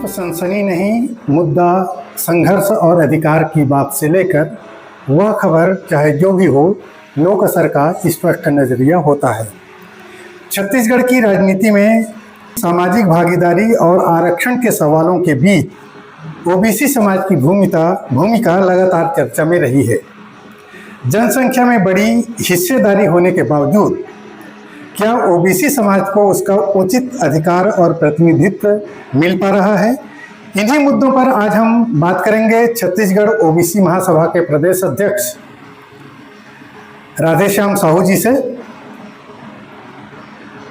सनसनी नहीं मुद्दा संघर्ष और अधिकार की बात से लेकर वह खबर चाहे जो भी हो, लोक असर का स्पष्ट नजरिया होता है। छत्तीसगढ़ की राजनीति में सामाजिक भागीदारी और आरक्षण के सवालों के बीच ओबीसी समाज की भूमिका लगातार चर्चा में रही है। जनसंख्या में बड़ी हिस्सेदारी होने के बावजूद क्या ओबीसी समाज को उसका उचित अधिकार और प्रतिनिधित्व मिल पा रहा है? इन्हीं मुद्दों पर आज हम बात करेंगे छत्तीसगढ़ ओबीसी महासभा के प्रदेश अध्यक्ष राधेश्याम साहू जी से।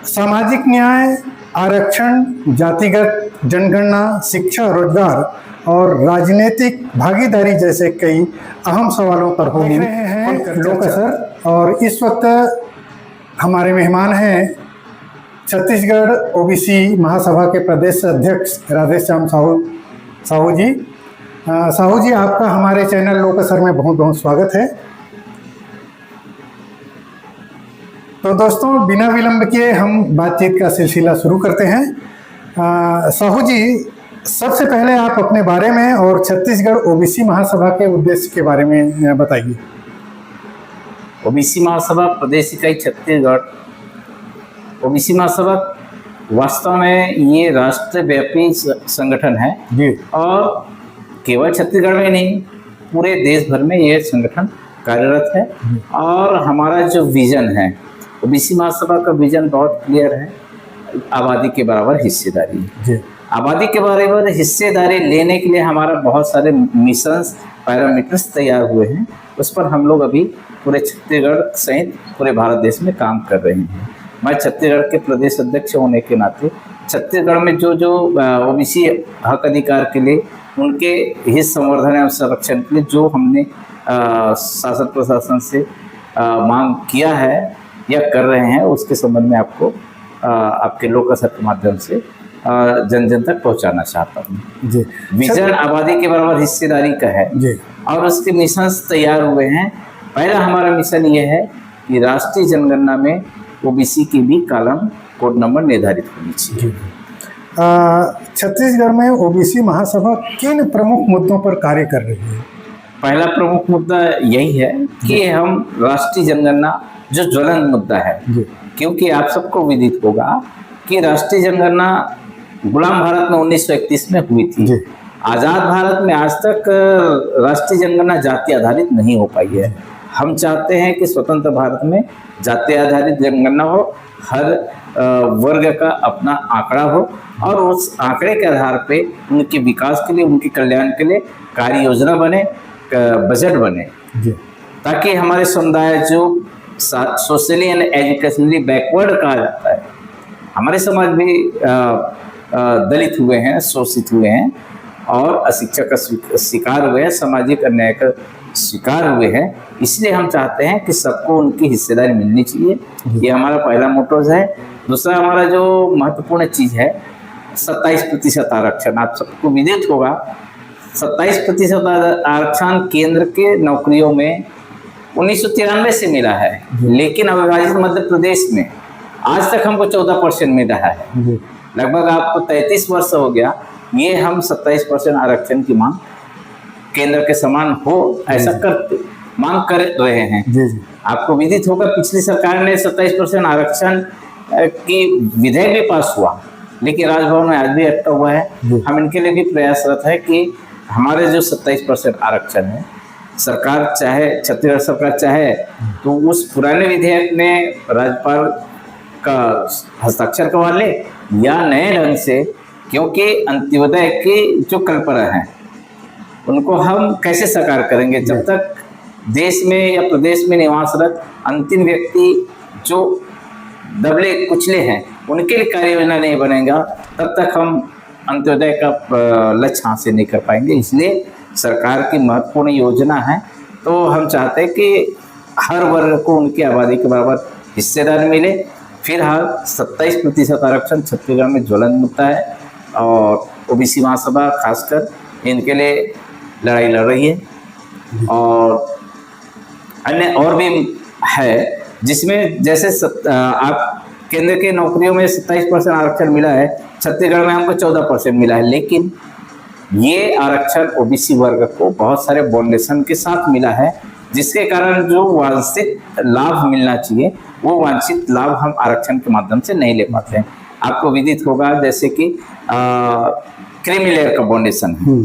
सामाजिक न्याय, आरक्षण, जातिगत जनगणना, शिक्षा, रोजगार और राजनीतिक भागीदारी जैसे कई अहम सवालों पर होगी लोक असर। और इस वक्त हमारे मेहमान हैं छत्तीसगढ़ ओबीसी महासभा के प्रदेश अध्यक्ष राधेश्याम साहू जी। साहू जी, आपका हमारे चैनल लोक असर में बहुत बहुत स्वागत है। तो दोस्तों, बिना विलंब किए हम बातचीत का सिलसिला शुरू करते हैं। साहू जी, सबसे पहले आप अपने बारे में और छत्तीसगढ़ ओबीसी महासभा के उद्देश्य के बारे में बताइए। ओबीसी महासभा प्रदेश इकाई छत्तीसगढ़ ओबीसी महासभा वास्तव में ये राष्ट्रव्यापी संगठन है जी। और केवल छत्तीसगढ़ में नहीं, पूरे देश भर में ये संगठन कार्यरत है। और हमारा जो विजन है, ओबीसी महासभा का विजन बहुत क्लियर है। आबादी के बराबर हिस्सेदारी जी। आबादी के बराबर हिस्सेदारी लेने के लिए हमारा बहुत सारे मिशंस, पैरामीटर्स तैयार हुए हैं। उस पर हम लोग अभी पूरे छत्तीसगढ़ सहित पूरे भारत देश में काम कर रहे हैं। मैं छत्तीसगढ़ के प्रदेश अध्यक्ष होने के नाते छत्तीसगढ़ में जो ओबीसी हक अधिकार के लिए, उनके हित संवर्धन एवं संरक्षण के लिए जो हमने शासन प्रशासन से मांग किया है या कर रहे हैं, उसके संबंध में आपको आपके लोक असर के माध्यम से जन जन तक पहुंचाना चाहता हूँ जी। विजन आबादी के बराबर हिस्सेदारी का है जी। और उसके मिशन तैयार हुए हैं। पहला हमारा मिशन ये है कि राष्ट्रीय जनगणना में ओबीसी की भी कॉलम कोड नंबर निर्धारित होनी चाहिए। छत्तीसगढ़ में ओबीसी महासभा किन प्रमुख मुद्दों पर कार्य कर रही है? पहला प्रमुख मुद्दा यही है कि हम राष्ट्रीय जनगणना जो ज्वलंत मुद्दा है, क्योंकि आप सबको विदित होगा कि राष्ट्रीय जनगणना गुलाम भारत में 1931 में हुई थी। आज़ाद भारत में आज तक राष्ट्रीय जनगणना जाति आधारित नहीं हो पाई है। हम चाहते हैं कि स्वतंत्र भारत में जाति आधारित जनगणना हो, हर वर्ग का अपना आंकड़ा हो और उस आंकड़े के आधार पे उनके विकास के लिए, उनके कल्याण के लिए कार्य योजना बने, बजट बने, ताकि हमारे समुदाय जो सोशली एंड एजुकेशनली बैकवर्ड कहा जाता है, हमारे समाज भी दलित हुए हैं, शोषित हुए हैं और अशिक्षा का शिकार हुए हैं, सामाजिक अन्याय का शिकार हुए हैं। इसलिए हम चाहते हैं कि सबको उनकी हिस्सेदारी मिलनी चाहिए। ये हमारा पहला मोटोज है। दूसरा हमारा जो महत्वपूर्ण चीज़ है 27% आरक्षण। आप सबको विदित होगा 27% आरक्षण केंद्र के नौकरियों में 1993 से मिला है, लेकिन अविभाजित मध्य प्रदेश में आज तक हमको 14% मिल रहा है। लगभग आपको 33 वर्ष हो गया ये हम 27% आरक्षण की मांग केंद्र के समान हो ऐसा मांग कर रहे हैं। आपको विदित होगा पिछली सरकार ने 27% आरक्षण की विधेयक भी पास हुआ, लेकिन राजभवन में आज भी अटका हुआ है। हम इनके लिए भी प्रयासरत है कि हमारे जो 27% आरक्षण है, सरकार चाहे, छत्तीसगढ़ सरकार चाहे तो उस पुराने विधेयक में राज्यपाल का हस्ताक्षर करवा ले या नए ढंग से, क्योंकि अंत्योदय की जो कल्पना है उनको हम कैसे साकार करेंगे जब तक देश में या प्रदेश में निवासरत अंतिम व्यक्ति जो दबले कुचले हैं उनके लिए कार्य योजना नहीं बनेगा, तब तक हम अंत्योदय का लक्ष्य हासिल नहीं कर पाएंगे। इसलिए सरकार की महत्वपूर्ण योजना है, तो हम चाहते हैं कि हर वर्ग को उनकी आबादी के बराबर हिस्सेदारी मिले। फिलहाल 27% आरक्षण छत्तीसगढ़ में ज्वलंत मुद्दा है और ओबीसी महासभा खासकर इनके लिए लड़ाई लड़ रही है। और अन्य और भी है जिसमें जैसे आप केंद्र के नौकरियों में 27% आरक्षण मिला है, छत्तीसगढ़ में हमको 14% मिला है, लेकिन ये आरक्षण ओबीसी वर्ग को बहुत सारे बाउंडेशन के साथ मिला है, जिसके कारण जो वांछित लाभ मिलना चाहिए वो वांछित लाभ हम आरक्षण के माध्यम से नहीं ले पाते हैं। आपको विदित होगा जैसे कि क्रीमी लेयर का बाउंडेशन है।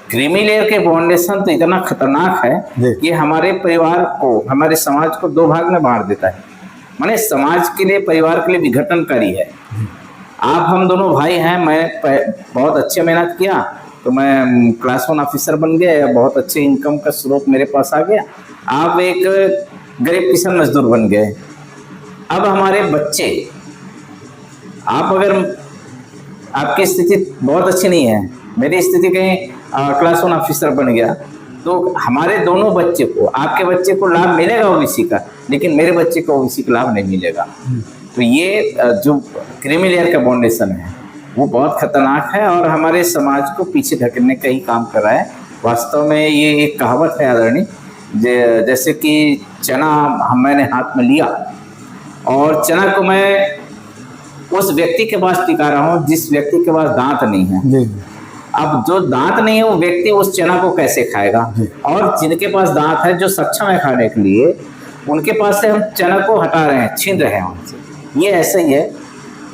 क्रीमी लेयर के बाउंडेशन तो इतना खतरनाक है कि हमारे परिवार को, हमारे समाज को दो भाग में बांट देता है। माने समाज के लिए, परिवार के लिए विघटनकारी है। आप हम दोनों भाई हैं, मैं बहुत अच्छे मेहनत किया तो मैं क्लास 1 ऑफिसर बन गया, या बहुत अच्छे इनकम का स्रोत मेरे पास आ गया। आप एक गरीब किसान मजदूर बन गए। अब हमारे बच्चे, आप अगर, आपकी स्थिति बहुत अच्छी नहीं है, मेरी स्थिति कहीं क्लास 1 ऑफिसर बन गया, तो हमारे दोनों बच्चे को, आपके बच्चे को लाभ मिलेगा ओबीसी का, लेकिन मेरे बच्चे को ओबीसी का लाभ नहीं मिलेगा। तो ये जो क्रीमी लेयर का बाउंडेशन है वो बहुत खतरनाक है और हमारे समाज को पीछे धकेलने का ही काम कर रहा है। वास्तव में ये एक कहावत है आदरणीय, जैसे कि चना मैंने हाथ में लिया और चना को मैं उस व्यक्ति के पास टिका रहा हूँ जिस व्यक्ति के पास दांत नहीं है। अब जो दांत नहीं है वो व्यक्ति उस चना को कैसे खाएगा, और जिनके पास दांत है, जो सक्षम है खाने के लिए, उनके पास से हम चना को हटा रहे हैं, छीन रहे हैं उनसे। ये ऐसे ही है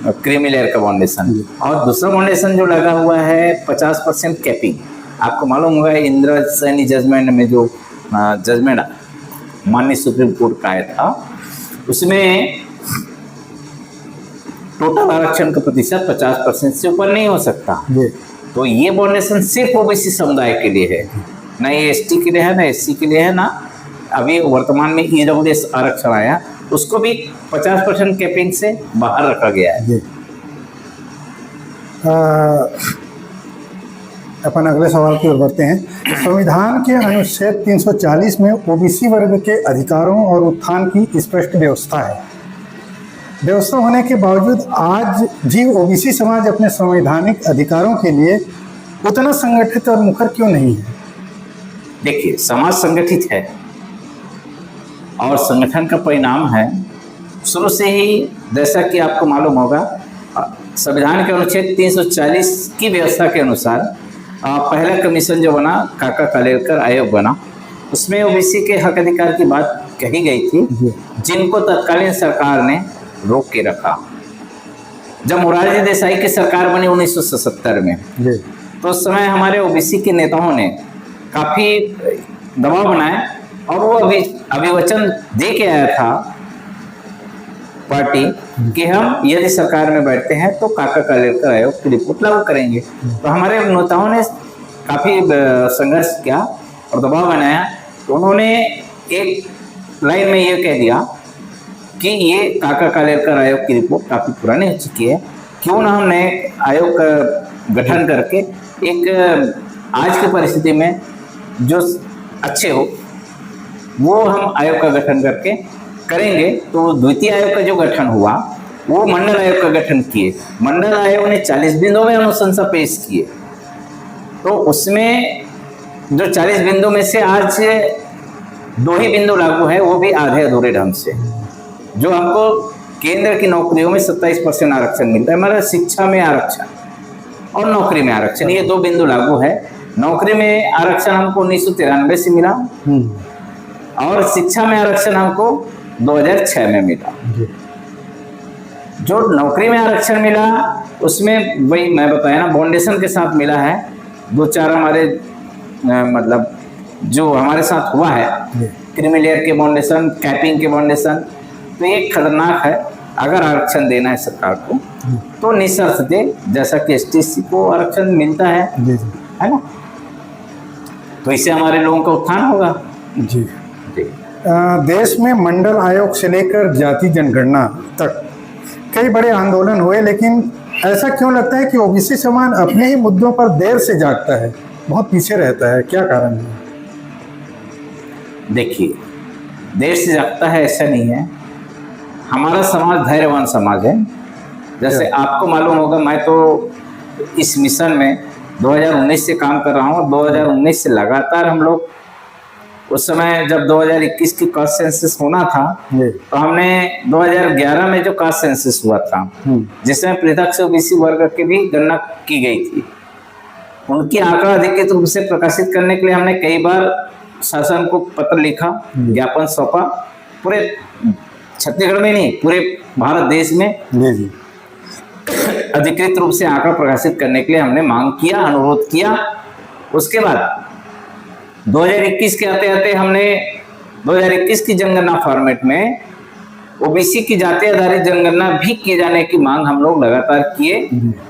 क्रीमी लेयर का बाउंडेशन। और दूसरा बाउंडेशन जो लगा हुआ है 50% कैपिंग। आपको मालूम होगा इंदिरा सैनी जजमेंट में जो जजमेंट माननीय सुप्रीम कोर्ट का आया था, उसमें टोटल आरक्षण का प्रतिशत 50% से ऊपर नहीं हो सकता। तो ये बाउंडेशन सिर्फ ओबीसी समुदाय के लिए है, ना ये एसटी के लिए है, ना एससी के लिए है, ना अभी वर्तमान में ईडब्ल्यूएस आरक्षण आया, उसको भी 50% कैपिंग से बाहर रखा गया है। अपन अगले सवाल की ओर बढ़ते हैं। संविधान के अनुच्छेद 340 में ओबीसी वर्ग के अधिकारों और उत्थान की स्पष्ट व्यवस्था है। व्यवस्था होने के बावजूद आज भी ओबीसी समाज अपने संवैधानिक अधिकारों के लिए उतना संगठित और मुखर क्यों नहीं है? देखिए, समाज संगठित है और संगठन का परिणाम है शुरू से ही, जैसा कि आपको मालूम होगा, संविधान के अनुच्छेद 340 की व्यवस्था के अनुसार पहला कमीशन जो बना, काका कालेलकर आयोग बना, उसमें ओबीसी के हक अधिकार की बात कही गई थी, जिनको तत्कालीन सरकार ने रोक के रखा। जब मोरारजी देसाई की सरकार बनी 1977 में, तो उस समय हमारे ओबीसी के नेताओं ने काफी दबाव बनाए और वो अभिवचन दे के आया था पार्टी कि हम यदि सरकार में बैठते हैं तो काका कालेलकर आयोग की रिपोर्ट लागू करेंगे। तो हमारे नेताओं ने काफी संघर्ष किया और दबाव बनाया। तो उन्होंने एक लाइन में ये कह दिया कि ये काका कालेलकर आयोग की रिपोर्ट काफी पुरानी हो चुकी है, क्यों ना हम नए आयोग का गठन करके एक आज की परिस्थिति में जो अच्छे हो वो हम आयोग का गठन करके करेंगे। तो द्वितीय आयोग का जो गठन हुआ वो मंडल आयोग का गठन किए। मंडल आयोग ने 40 बिंदुओं में अनुशंसा पेश किए। तो उसमें जो 40 बिंदु में से आज 2 ही बिंदु लागू है, वो भी आधे अधूरे ढंग से। जो हमको केंद्र की नौकरियों में 27% आरक्षण मिलता है, हमारा शिक्षा में आरक्षण और नौकरी में आरक्षण, ये 2 बिंदु लागू है। नौकरी में आरक्षण हमको 1993 से मिला और शिक्षा में आरक्षण हमको 2006 में मिला। जो नौकरी में आरक्षण मिला उसमें वही मैं बताया ना, बाउंडेशन के साथ मिला है। 2-4 हमारे मतलब जो हमारे साथ हुआ है, क्रीमी लेयर के बाउंडेशन, कैपिंग के बाउंडेशन, तो ये खतरनाक है। अगर आरक्षण देना है सरकार को तो निःशर्त दे, जैसा कि एसटी को आरक्षण मिलता है ना। तो इससे हमारे लोगों का उत्थान होगा। जी। देश में मंडल आयोग से लेकर जाति जनगणना तक कई बड़े आंदोलन हुए, लेकिन ऐसा क्यों लगता है कि ओबीसी समाज अपने ही मुद्दों पर देर से जागता है, बहुत पीछे रहता है? क्या कारण है? देखिए, देर से जागता है ऐसा नहीं है। हमारा समाज धैर्यवान समाज है। जैसे आपको मालूम होगा, मैं तो इस मिशन में 2019 से काम कर रहा हूँ। 2019 से लगातार हम लोग, उस समय जब 2021 की कास्ट सेंसस होना था तो हमने 2011 में जो कास्ट सेंसस हुआ था जिसमें पृथक से ओबीसी वर्ग की भी गणना की गई थी, उनकी आंकड़ा अधिकृत रूप से प्रकाशित करने के लिए हमने कई बार शासन को पत्र लिखा, ज्ञापन सौंपा, पूरे छत्तीसगढ़ में नहीं पूरे भारत देश में जी जी अधिकृत रूप से आंकड़ा प्रकाशित करने के लिए हमने मांग किया, अनुरोध किया। उसके बाद 2021 के आते आते हमने 2021 की जनगणना फॉर्मेट में ओबीसी की जाति आधारित जनगणना भी किए जाने की मांग हम लोग लगातार किए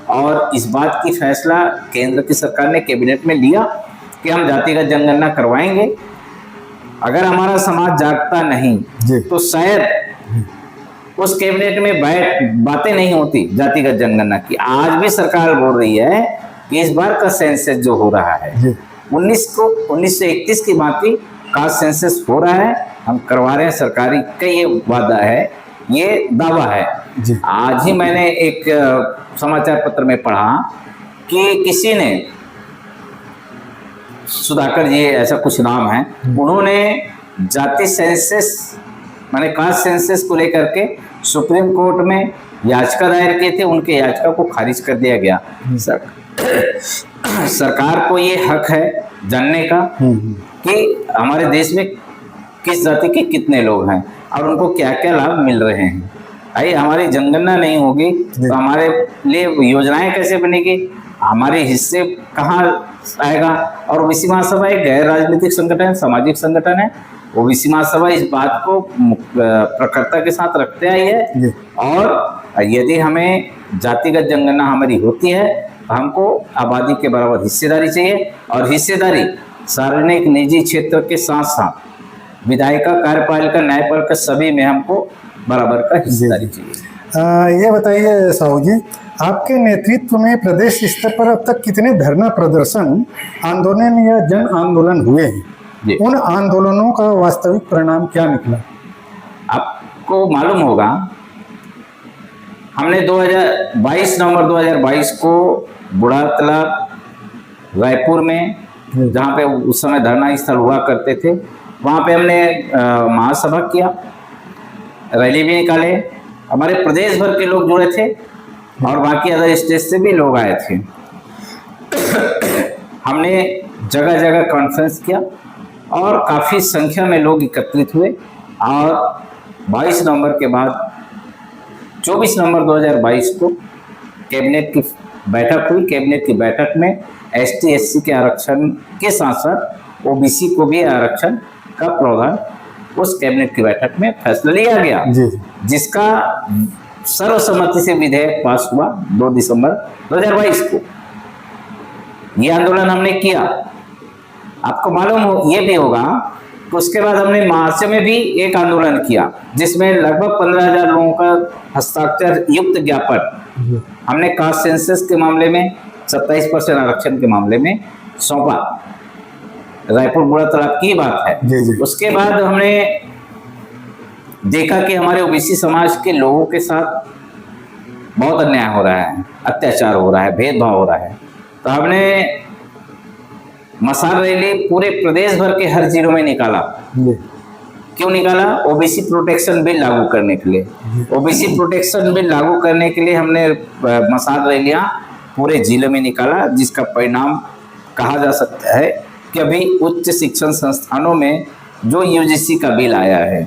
और इस बात की फैसला केंद्र की सरकार ने कैबिनेट में लिया कि हम जातिगत जनगणना करवाएंगे। अगर हमारा समाज जागता नहीं तो शायद उस कैबिनेट में बातें नहीं होती जातिगत जनगणना की। आज भी सरकार बोल रही है कि इस बार का सेंसस जो हो रहा है 1931 की भांति कास्ट सेंसस हो रहा है, हम करवा रहे हैं, सरकारी का ये वादा है, ये दावा है। आज ही मैंने एक समाचार पत्र में पढ़ा कि किसी ने, सुधाकर जी ऐसा कुछ नाम है, उन्होंने जाति सेंसस माने कास्ट सेंसस को लेकर के सुप्रीम कोर्ट में याचिका दायर किए थे, उनके याचिका को खारिज कर दिया गया। सरकार को ये हक है जानने का कि हमारे देश में किस जाति के कितने लोग हैं और उनको क्या क्या लाभ मिल रहे हैं। भाई हमारी जनगणना नहीं होगी तो हमारे लिए योजनाएं कैसे बनेगी, हमारे हिस्से कहाँ आएगा। और ओबीसी महासभा एक गैर राजनीतिक संगठन, सामाजिक संगठन है। ओबीसी महासभा इस बात को प्रखरता के साथ रखते आई है और यदि हमें जातिगत जनगणना हमारी होती है तो हमको आबादी के बराबर हिस्सेदारी चाहिए और हिस्सेदारी सार्वजनिक निजी क्षेत्र के साथ साथ विधायिका, कार्यपालिका, न्यायपालिका सभी में हमको बराबर का हिस्सेदारी चाहिए। ये बताइए साहू जी, आपके नेतृत्व में प्रदेश स्तर पर अब तक कितने धरना प्रदर्शन, आंदोलन या जन आंदोलन हुए हैं? उन आंदोलनों का वास्तविक परिणाम क्या निकला? आपको मालूम होगा हमने 22 नवंबर 2022 को बुढ़ातालाब रायपुर में, जहाँ पे उस समय धरना स्थल हुआ करते थे, वहाँ पे हमने महासभा किया, रैली भी निकाले। हमारे प्रदेश भर के लोग जुड़े थे और बाकी अदर स्टेट से भी लोग आए थे। हमने जगह जगह कॉन्फ्रेंस किया और काफ़ी संख्या में लोग एकत्रित हुए और 22 नवंबर के बाद 24 नवंबर 2022 को कैबिनेट की बैठक हुई। कैबिनेट की बैठक में ST SC के आरक्षण के साथ साथ ओबीसी को भी आरक्षण का प्रावधान उस कैबिनेट की बैठक में फैसला लिया गया, जिसका सर्वसम्मति से विधेयक पास हुआ 2 दिसंबर 2022 को। ये आंदोलन हमने किया। आपको मालूम हो ये भी होगा कि उसके बाद हमने मार्च में भी एक आंदोलन किया जिसमें लगभग 15,000 लोगों का हस्ताक्षर युक्त ज्ञापन हमने कास्ट सेंसस के मामले में 27% आरक्षण के मामले में सौंपा। रायपुर बुढ़ातालाब की बात है। उसके बाद हमने देखा कि हमारे ओबीसी समाज के लोगों के साथ बहुत अन्याय हो रहा है, अत्याचार हो रहा है, भेदभाव हो रहा है। तो हमने मसाल रैली पूरे प्रदेश भर के हर जिलों में निकाला। क्यों निकाला? ओबीसी प्रोटेक्शन बिल लागू करने के लिए। ओबीसी प्रोटेक्शन बिल लागू करने के लिए हमने मसाल रैलियां पूरे जिले में निकाला, जिसका परिणाम कहा जा सकता है कि अभी उच्च शिक्षण संस्थानों में जो यूजीसी का बिल आया है,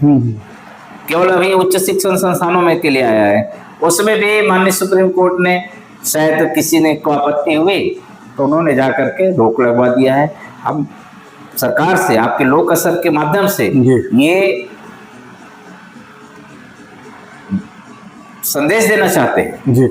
केवल अभी उच्च शिक्षण संस्थानों में के लिए आया है, उसमें भी माननीय सुप्रीम कोर्ट ने शायद किसी ने को आपत्ति हुई तो उन्होंने जा करके रोक लगवा दिया है। हम सरकार से आपके लोक असर के माध्यम से ये संदेश देना चाहते हैं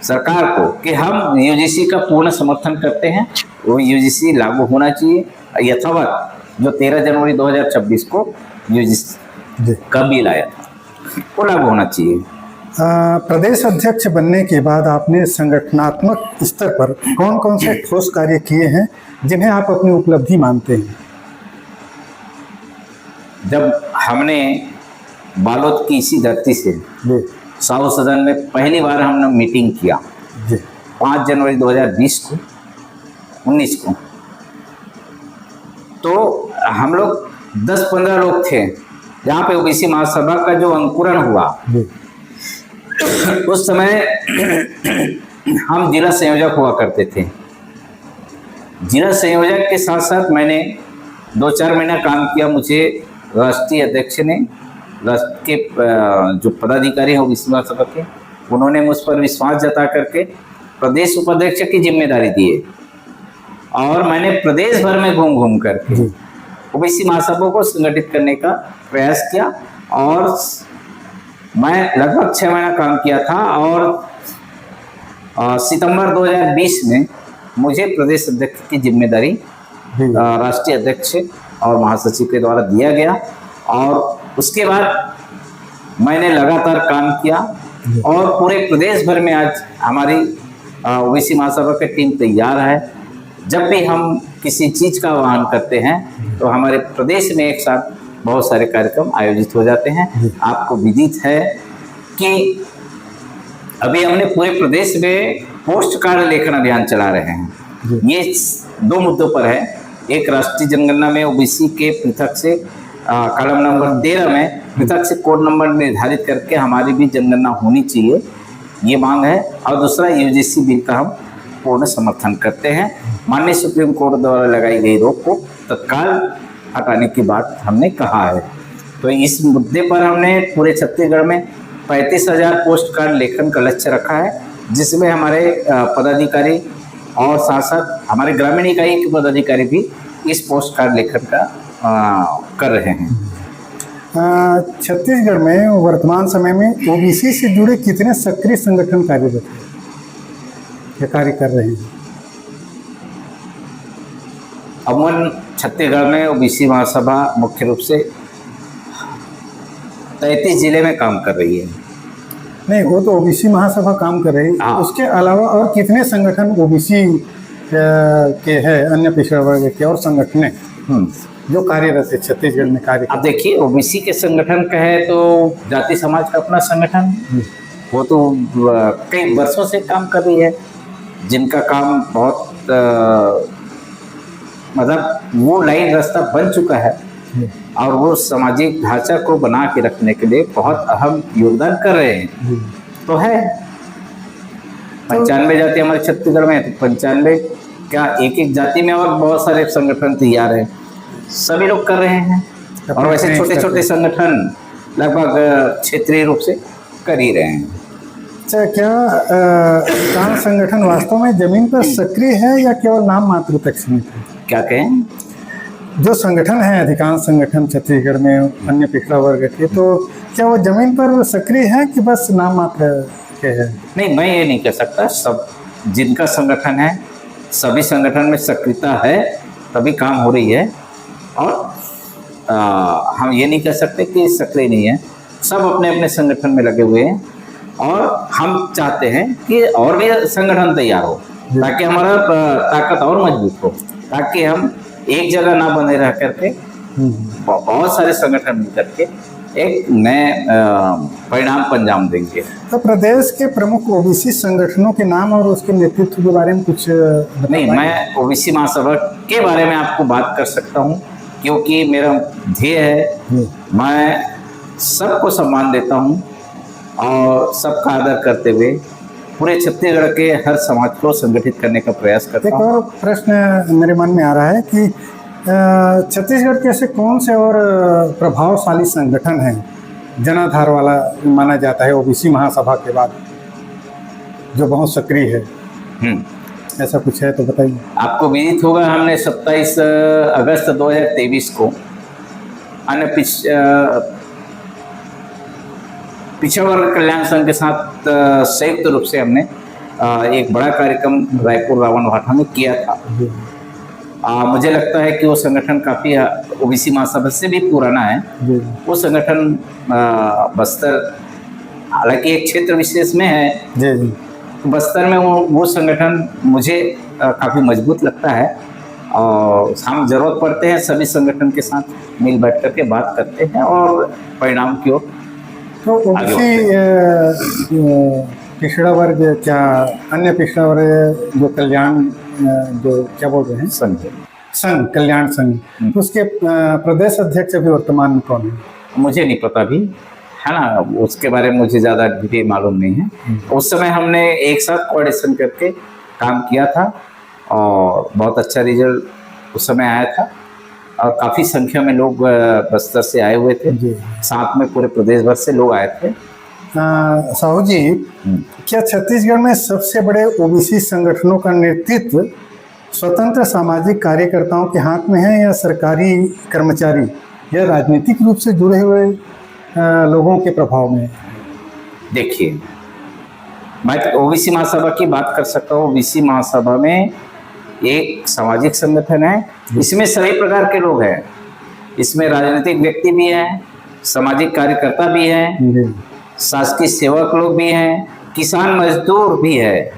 सरकार को कि हम यूजीसी का पूर्ण समर्थन करते हैं। वो यूजीसी लागू होना चाहिए यथावत, जो 13 जनवरी 2026 को यूजीसी का बिल आया था वो लागू होना चाहिए। प्रदेश अध्यक्ष बनने के बाद आपने संगठनात्मक स्तर पर कौन कौन से ठोस कार्य किए हैं जिन्हें आप अपनी उपलब्धि मानते हैं? जब हमने बालोद की इसी धरती से साहू सदन में पहली बार हमने मीटिंग किया 5 जनवरी 2020 को 19 को, तो हम लोग 10-15 लोग थे जहाँ पे ओबीसी महासभा का जो अंकुरण हुआ उस समय हम जिला संयोजक हुआ करते थे जिला संयोजक के साथ साथ मैंने 2-4 महीना काम किया। मुझे राष्ट्रीय अध्यक्ष ने, राष्ट्र के जो पदाधिकारी हैं ओबीसी महासभा के, उन्होंने मुझ पर विश्वास जता करके प्रदेश उपाध्यक्ष की जिम्मेदारी दी है और मैंने प्रदेश भर में घूम घूम करके ओबीसी महासभा को संगठित करने का प्रयास किया और मैं लगभग 6 महीना काम किया था और सितंबर 2020 में मुझे प्रदेश अध्यक्ष की जिम्मेदारी राष्ट्रीय अध्यक्ष और महासचिव के द्वारा दिया गया और उसके बाद मैंने लगातार काम किया और पूरे प्रदेश भर में आज हमारी ओबीसी महासभा की टीम तैयार है। जब भी हम किसी चीज़ का आह्वान करते हैं तो हमारे प्रदेश में एक साथ बहुत सारे कार्यक्रम आयोजित हो जाते हैं। आपको विदित है कि अभी हमने पूरे प्रदेश में पोस्ट कार्ड लेखन अभियान चला रहे हैं। ये 2 मुद्दों पर है। एक, राष्ट्रीय जनगणना में ओबीसी के पृथक से कॉलम नंबर 13 में पृथक से कोड नंबर निर्धारित करके हमारी भी जनगणना होनी चाहिए, ये मांग है। और दूसरा, यूजीसी बिल का हम पूर्ण समर्थन करते हैं। माननीय सुप्रीम कोर्ट द्वारा लगाई गई रोक को तत्काल हटाने की बात हमने कहा है। तो इस मुद्दे पर हमने पूरे छत्तीसगढ़ में 35,000 पोस्ट कार्ड लेखन का लक्ष्य रखा है, जिसमें हमारे पदाधिकारी और साथ साथ हमारे ग्रामीण इकाई के पदाधिकारी भी इस पोस्ट कार्ड लेखन का कर रहे हैं। छत्तीसगढ़ में वर्तमान समय में ओबीसी से जुड़े कितने सक्रिय संगठन कार्यरत हैं या कार्य कर रहे हैं? अमूमन छत्तीसगढ़ में ओबीसी महासभा मुख्य रूप से 33 जिले में काम कर रही है। नहीं, वो तो ओबीसी महासभा काम कर रही है। उसके अलावा और कितने संगठन ओबीसी के हैं, अन्य पिछड़ा वर्ग के और संगठन जो कार्यरत है छत्तीसगढ़ में कार्य? अब देखिए, ओबीसी के संगठन कहे तो जाति समाज का अपना संगठन, वो तो कई वर्षों से काम कर रही है, जिनका काम बहुत मतलब वो लाइन रास्ता बन चुका है और वो सामाजिक ढांचा को बना के रखने के लिए बहुत अहम योगदान कर रहे हैं। तो है 95 जाति हमारे छत्तीसगढ़ में है, तो 95 क्या एक जाति में और बहुत सारे संगठन तैयार हैं, सभी लोग कर रहे हैं। और वैसे छोटे छोटे संगठन लगभग क्षेत्रीय रूप से कर ही रहे हैं। अच्छा, क्या अधिकांश संगठन वास्तव में जमीन पर सक्रिय है या केवल नाम मात्र तक सीमित है? क्या कहें? जो संगठन है, अधिकांश संगठन छत्तीसगढ़ में अन्य पिछड़ा वर्ग के, तो क्या वो जमीन पर सक्रिय है कि बस नाम मात्र के है? नहीं, मैं ये नहीं कह सकता। सब जिनका संगठन है, सभी संगठन में सक्रियता है, तभी काम हो रही है। और हम ये नहीं कह सकते कि सक्रिय नहीं है। सब अपने अपने संगठन में लगे हुए हैं और हम चाहते हैं कि और भी संगठन तैयार हो ताकि हमारा ताकत और मजबूत हो, ताकि हम एक जगह ना बने रह करके बहुत सारे संगठन मिल करके एक नए परिणाम को अंजाम देंगे। तो प्रदेश के प्रमुख ओबीसी संगठनों के नाम और उसके नेतृत्व के बारे में कुछ नहीं, मैं ओबीसी महासभा के बारे में आपको बात कर सकता हूँ क्योंकि मेरा ध्येय है, मैं सबको सम्मान देता हूँ और सबका आदर करते हुए पूरे छत्तीसगढ़ के हर समाज को संगठित करने का प्रयास करता हूँ। एक और प्रश्न मेरे मन में आ रहा है कि छत्तीसगढ़ के ऐसे कौन से और प्रभावशाली संगठन हैं जनाधार वाला माना जाता है ओबीसी महासभा के बाद, जो बहुत सक्रिय है? ऐसा कुछ है तो बताइए। आपको विदित होगा, हमने 27 अगस्त 2023 को अन्य पिछड़ा वर्ग कल्याण संघ के साथ संयुक्त रूप से हमने एक बड़ा कार्यक्रम रायपुर रावण भाटा में किया था। मुझे लगता है कि वो संगठन काफ़ी ओबीसी महासभा से भी पुराना है। वो संगठन बस्तर, हालांकि एक क्षेत्र विशेष में है, बस्तर में वो संगठन मुझे काफ़ी मजबूत लगता है और हम जरूरत पड़ते हैं सभी संगठन के साथ मिल बैठ करके बात करते हैं और परिणाम की ओर। तो ओबीसी पिछड़ा वर्ग, क्या अन्य पिछड़ा वर्ग जो कल्याण, जो क्या बोल रहे हैं, संघ कल्याण संघ, तो उसके प्रदेश अध्यक्ष अभी वर्तमान में कौन है? मुझे नहीं पता भी, है ना, उसके बारे में मुझे ज़्यादा डिटेल मालूम नहीं है। उस समय हमने एक साथ कोऑर्डिनेशन करके काम किया था और बहुत अच्छा रिजल्ट उस समय आया था और काफ़ी संख्या में लोग बस्तर से आए हुए थे। जी। साथ में पूरे प्रदेश भर से लोग आए थे। साहू जी, क्या छत्तीसगढ़ में सबसे बड़े ओबीसी संगठनों का नेतृत्व स्वतंत्र सामाजिक कार्यकर्ताओं के हाथ में है या सरकारी कर्मचारी या राजनीतिक रूप से जुड़े हुए लोगों के प्रभाव में? देखिए, मैं ओबीसी महासभा की बात कर सकता हूँ। ओबीसी महासभा में एक सामाजिक संगठन है, इसमें सभी प्रकार के लोग हैं। इसमें राजनीतिक व्यक्ति भी हैं, सामाजिक कार्यकर्ता भी हैं, शासकीय सेवक लोग भी हैं, किसान मजदूर भी है,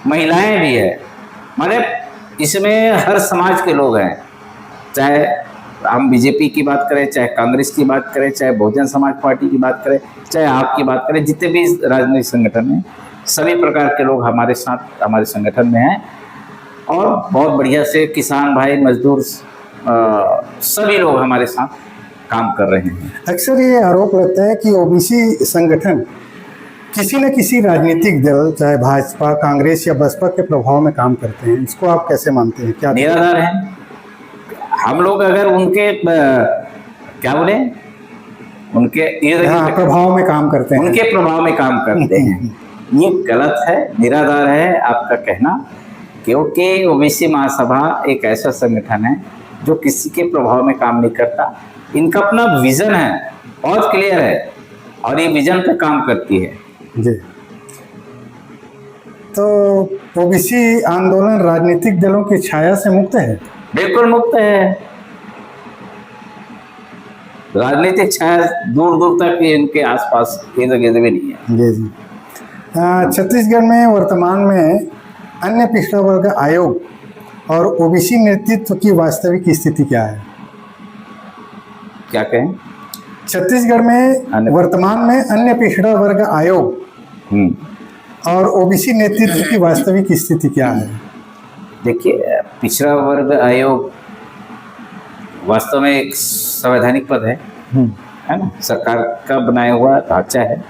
महिलाएं भी है। मतलब इसमें हर समाज के लोग हैं, चाहे हम बीजेपी की बात करें, चाहे कांग्रेस की बात करें, चाहे बहुजन समाज पार्टी की बात करें, चाहे आप की बात करें, जितने भी राजनीतिक संगठन हैं, सभी प्रकार के लोग हमारे साथ हमारे संगठन में हैं और बहुत बढ़िया से किसान भाई मजदूर सभी लोग हमारे साथ काम कर रहे हैं। अक्सर ये आरोप लगता है कि ओबीसी संगठन किसी न किसी राजनीतिक दल, चाहे भाजपा, कांग्रेस या बसपा के प्रभाव में काम करते हैं। इसको आप कैसे मानते हैं? क्या निराधार हैं हम लोग? अगर उनके क्या बोले, उनके प्रभाव में काम करते हैं, उनके प्रभाव में काम करते हैं, ये गलत है, निराधार है आपका कहना। क्योंकि ओबीसी महासभा एक ऐसा संगठन है जो किसी के प्रभाव में काम नहीं करता। इनका अपना विजन है, बहुत क्लियर है और ये विजन पे काम करती है जी। तो ओबीसी आंदोलन राजनीतिक दलों की छाया से मुक्त है? बिल्कुल मुक्त है। राजनीतिक छाया दूर दूर तक इनके आसपास इधर भी नहीं है। जी जी। छत्तीसगढ़ में वर्तमान में अन्य पिछड़ा वर्ग आयोग और ओबीसी नेतृत्व की वास्तविक स्थिति क्या है? क्या कहें? छत्तीसगढ़ में वर्तमान में अन्य पिछड़ा वर्ग आयोग और ओबीसी नेतृत्व की वास्तविक स्थिति क्या है? देखिए, पिछड़ा वर्ग आयोग वास्तव में एक संवैधानिक पद है ना, सरकार का बनाया हुआ ढांचा है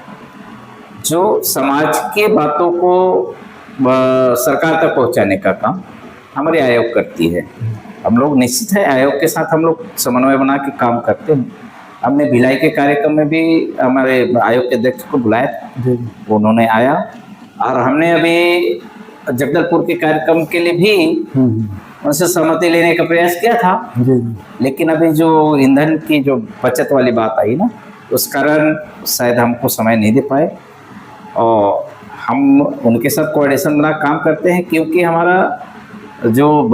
जो समाज के बातों को सरकार तक पहुंचाने का काम हमारे आयोग करती है। हम लोग निश्चित है आयोग के साथ हम लोग समन्वय बना के काम करते हैं। हमने भिलाई के कार्यक्रम में भी हमारे आयोग के अध्यक्ष को बुलाया था, उन्होंने आया और हमने अभी जगदलपुर के कार्यक्रम के लिए भी उनसे सहमति लेने का प्रयास किया था। लेकिन अभी जो ईंधन की जो बचत वाली बात आई ना, उस कारण शायद हमको समय नहीं दे पाए और हम उनके साथ कोऑर्डिनेशन बना काम करते हैं क्योंकि हमारा जो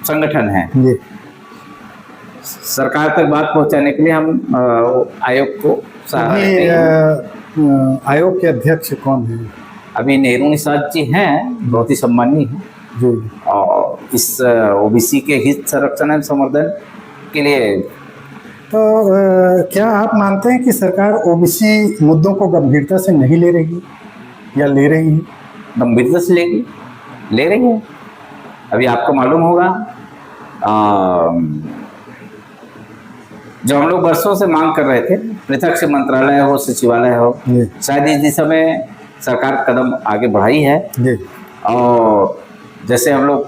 संगठन है सरकार तक बात पहुंचाने के लिए हम आयोग को सहारा देते हैं। आयोग के अध्यक्ष कौन है? अभी नेहरू निषाद जी हैं, बहुत ही सम्मानीय हैं और इस ओबीसी के हित संरक्षण एवं संवर्धन के लिए। तो क्या आप मानते हैं कि सरकार ओबीसी मुद्दों को गंभीरता से नहीं ले रही या ले रही है? गंभीरता से ले रही है। अभी आपको मालूम होगा जो हम लोग वर्षों से मांग कर रहे थे, पृथक से मंत्रालय हो, सचिवालय हो, शायद इस दिशा में सरकार कदम आगे बढ़ाई है। और जैसे हम लोग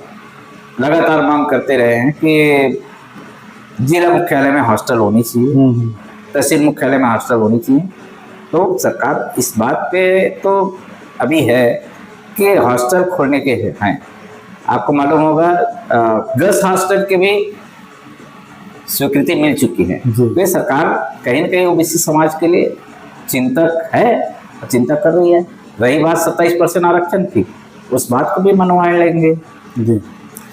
लगातार मांग करते रहे हैं कि जिला मुख्यालय में हॉस्टल होनी चाहिए, तहसील मुख्यालय में हॉस्टल होनी चाहिए। तो सरकार इस बात पे तो अभी है कि हॉस्टल खोलने के हैं। आपको मालूम होगा गर्ल्स हॉस्टल की भी स्वीकृति मिल चुकी है। तो सरकार कहीं न कहीं ओबीसी समाज के लिए चिंतक है, चिंता कर रही है। रही बात 27% आरक्षण की, उस बात को भी मनवा लेंगे जी,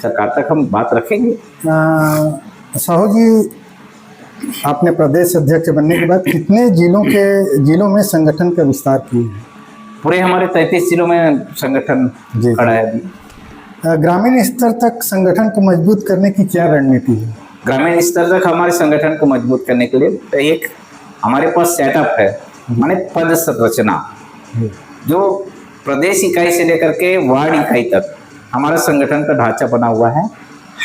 सरकार तक हम बात रखेंगे। साहू जी, आपने प्रदेश अध्यक्ष बनने के बाद कितने जिलों में संगठन का विस्तार किए हैं? पूरे हमारे 33 जिलों में संगठन खड़ा है अभी। ग्रामीण स्तर तक संगठन को मजबूत करने की क्या रणनीति है? ग्रामीण स्तर तक हमारे संगठन को मजबूत करने के लिए एक हमारे पास सेटअप है, माने पद संरचना, जो प्रदेश इकाई से लेकर के वार्ड इकाई तक हमारा संगठन का ढांचा बना हुआ है।